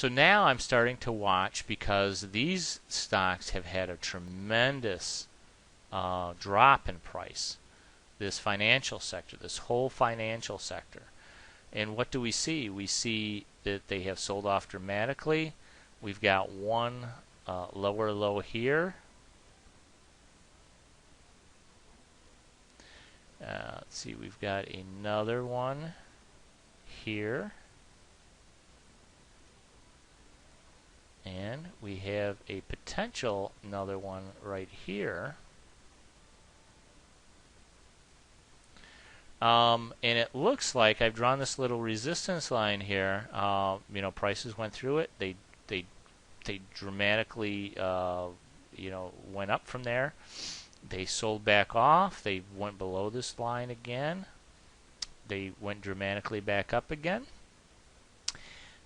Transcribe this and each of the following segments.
So now I'm starting to watch because these stocks have had a tremendous drop in price. This financial sector, this whole financial sector. And what do we see? We see that they have sold off dramatically. We've got one lower low here. Let's see, we've got another one here. And we have a potential another one right here. And it looks like I've drawn this little resistance line here. Prices went through it. They dramatically, went up from there. They sold back off. They went below this line again. They went dramatically back up again.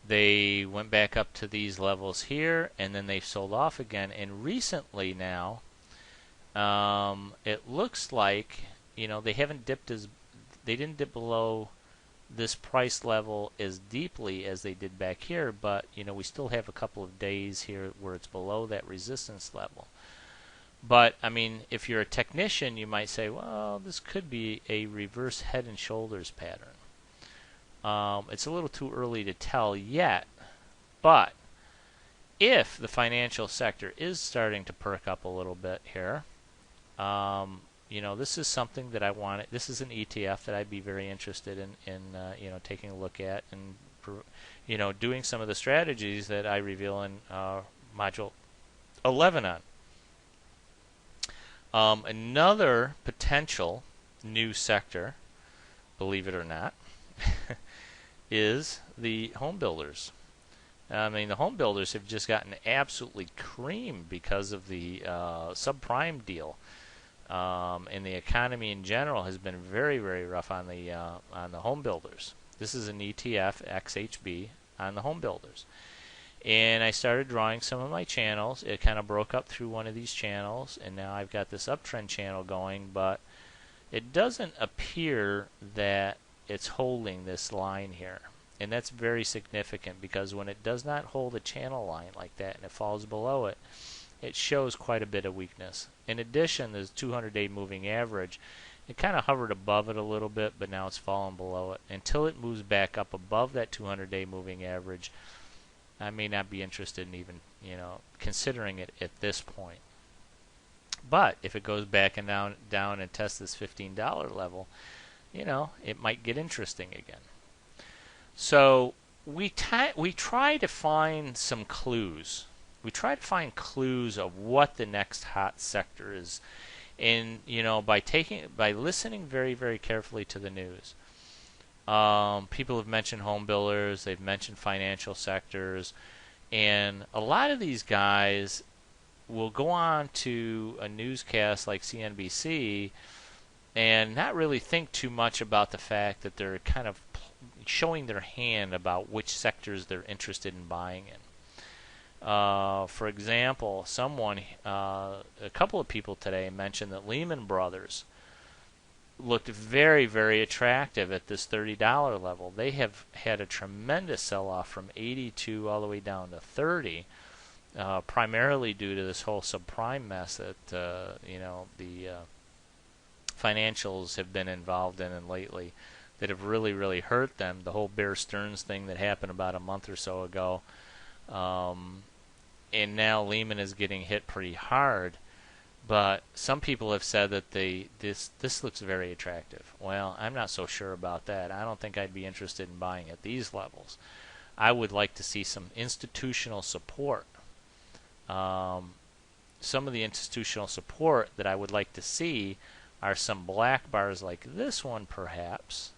They went back up to these levels here, and then they sold off again. And recently now, it looks like they haven't dipped they didn't dip below this price level as deeply as they did back here, but we still have a couple of days here where it's below that resistance level. But I mean, if you're a technician, you might say, well, this could be a reverse head and shoulders pattern. It's a little too early to tell yet, but if the financial sector is starting to perk up a little bit here, this is something that I want. This is an ETF that I'd be very interested in taking a look at and doing some of the strategies that I reveal in module 11 on. Another potential new sector, believe it or not, is the home builders. I mean, the home builders have just gotten absolutely creamed because of the subprime deal. And the economy in general has been very, very rough on the home builders. This is an ETF, XHB, on the home builders. And I started drawing some of my channels. It kind of broke up through one of these channels, and now I've got this uptrend channel going, but it doesn't appear that it's holding this line here. And that's very significant because when it does not hold a channel line like that and it falls below it, it shows quite a bit of weakness. In addition, the 200-day moving average, it kind of hovered above it a little bit, but now it's fallen below it. Until it moves back up above that 200-day moving average, I may not be interested in even, considering it at this point. But if it goes back and down and tests this $15 level, it might get interesting again. So we try to find some clues. We try to find clues of what the next hot sector is, and by listening very, very carefully to the news. People have mentioned home builders, they've mentioned financial sectors, and a lot of these guys will go on to a newscast like CNBC and not really think too much about the fact that they're kind of showing their hand about which sectors they're interested in buying in. For example, a couple of people today mentioned that Lehman Brothers looked very, very attractive at this $30 level. They have had a tremendous sell-off from 82 all the way down to 30, primarily due to this whole subprime mess that the financials have been involved in lately that have really, really hurt them. The whole Bear Stearns thing that happened about a month or so ago. And now Lehman is getting hit pretty hard. But some people have said that this looks very attractive. Well, I'm not so sure about that. I don't think I'd be interested in buying at these levels. I would like to see some institutional support. Some of the institutional support that I would like to see are some black bars like this one, perhaps.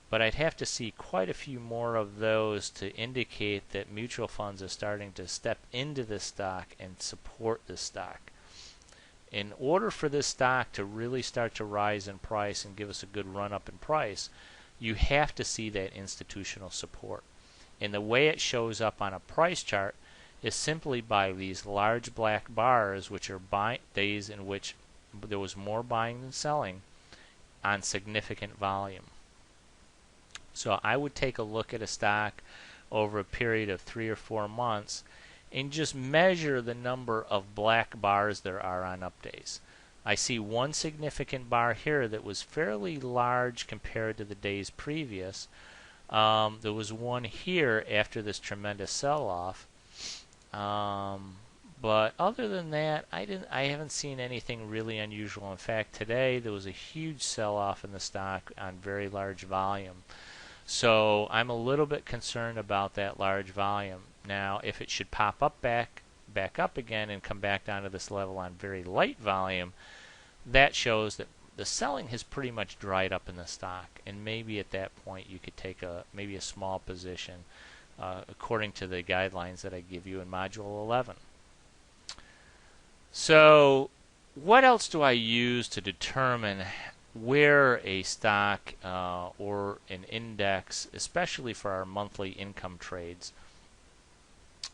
But I'd have to see quite a few more of those to indicate that mutual funds are starting to step into this stock and support this stock. In order for this stock to really start to rise in price and give us a good run up in price, you have to see that institutional support. And the way it shows up on a price chart is simply by these large black bars, which are days in which there was more buying than selling on significant volume. So I would take a look at a stock over a period of 3 or 4 months and just measure the number of black bars there are on up days. I see one significant bar here that was fairly large compared to the days previous. There was one here after this tremendous sell-off. But other than that, I haven't seen anything really unusual. In fact, today there was a huge sell-off in the stock on very large volume. So I'm a little bit concerned about that large volume. Now, if it should pop up back up again and come back down to this level on very light volume, that shows that the selling has pretty much dried up in the stock, and maybe at that point you could take maybe a small position according to the guidelines that I give you in Module 11. So what else do I use to determine where a stock or an index, especially for our monthly income trades,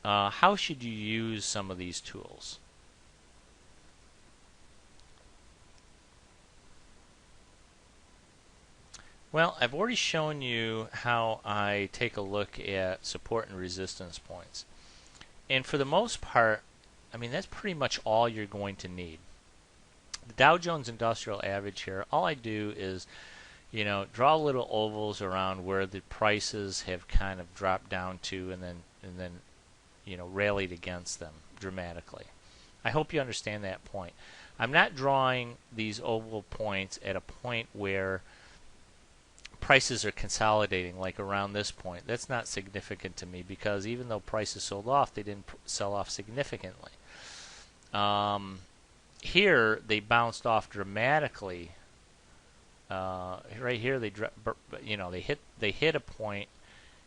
how should you use some of these tools? Well, I've already shown you how I take a look at support and resistance points. And for the most part, I mean, that's pretty much all you're going to need. The Dow Jones Industrial Average here, all I do is, draw little ovals around where the prices have kind of dropped down to and then rallied against them dramatically. I hope you understand that point. I'm not drawing these oval points at a point where prices are consolidating, like around this point. That's not significant to me because even though prices sold off, they didn't sell off significantly. Here they bounced off dramatically. Right here they hit a point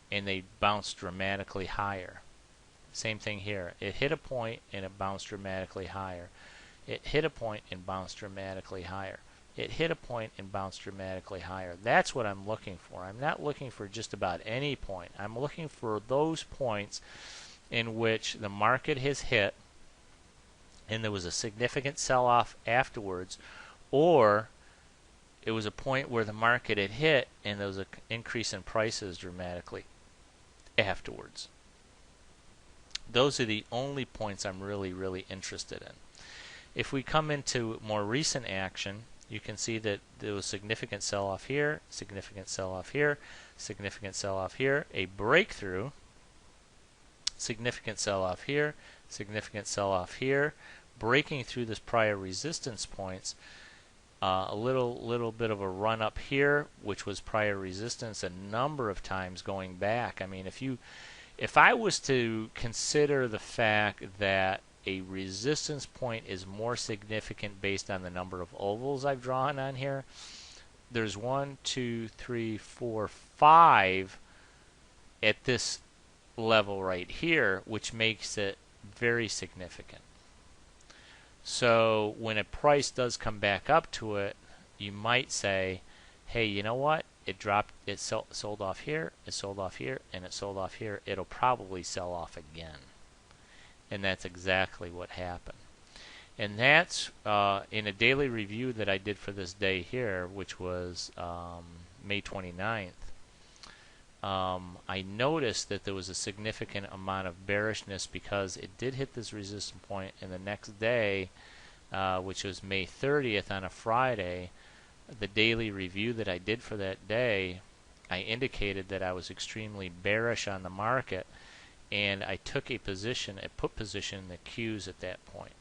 and they bounced dramatically higher. Same thing here. It hit a point and it bounced dramatically higher. It hit a point and bounced dramatically higher. It hit a point and bounced dramatically higher. That's what I'm looking for. I'm not looking for just about any point. I'm looking for those points in which the market has hit and there was a significant sell-off afterwards, or it was a point where the market had hit and there was an increase in prices dramatically afterwards. Those are the only points I'm really interested in. If we come into more recent action, you can see that there was significant sell-off here, significant sell-off here, significant sell-off here, a breakthrough, significant sell-off here, significant sell-off here, breaking through this prior resistance points, a little bit of a run up here, which was prior resistance a number of times going back. I mean, if I was to consider the fact that a resistance point is more significant based on the number of ovals I've drawn on here, there's 1, 2, 3, 4, 5 at this level right here, which makes it very significant. So when a price does come back up to it, you might say, hey, you know what? It dropped, it sold off here, it sold off here, and it sold off here. It'll probably sell off again. And that's exactly what happened. And that's in a daily review that I did for this day here, which was May 29th. I noticed that there was a significant amount of bearishness because it did hit this resistance point, and the next day, which was May 30th on a Friday, the daily review that I did for that day, I indicated that I was extremely bearish on the market, and I took a position, a put position in the Qs at that point.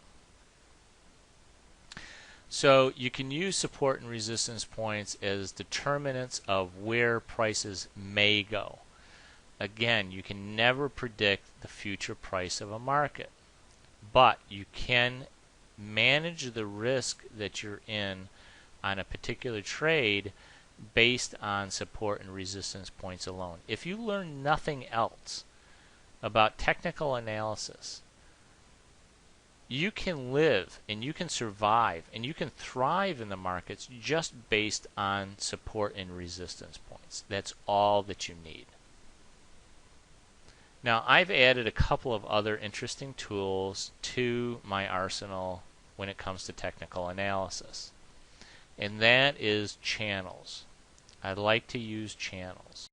So you can use support and resistance points as determinants of where prices may go. Again, you can never predict the future price of a market, but you can manage the risk that you're in on a particular trade based on support and resistance points alone. If you learn nothing else about technical analysis, you can live and you can survive and you can thrive in the markets just based on support and resistance points. That's all that you need. Now, I've added a couple of other interesting tools to my arsenal when it comes to technical analysis, and that is channels. I like to use channels.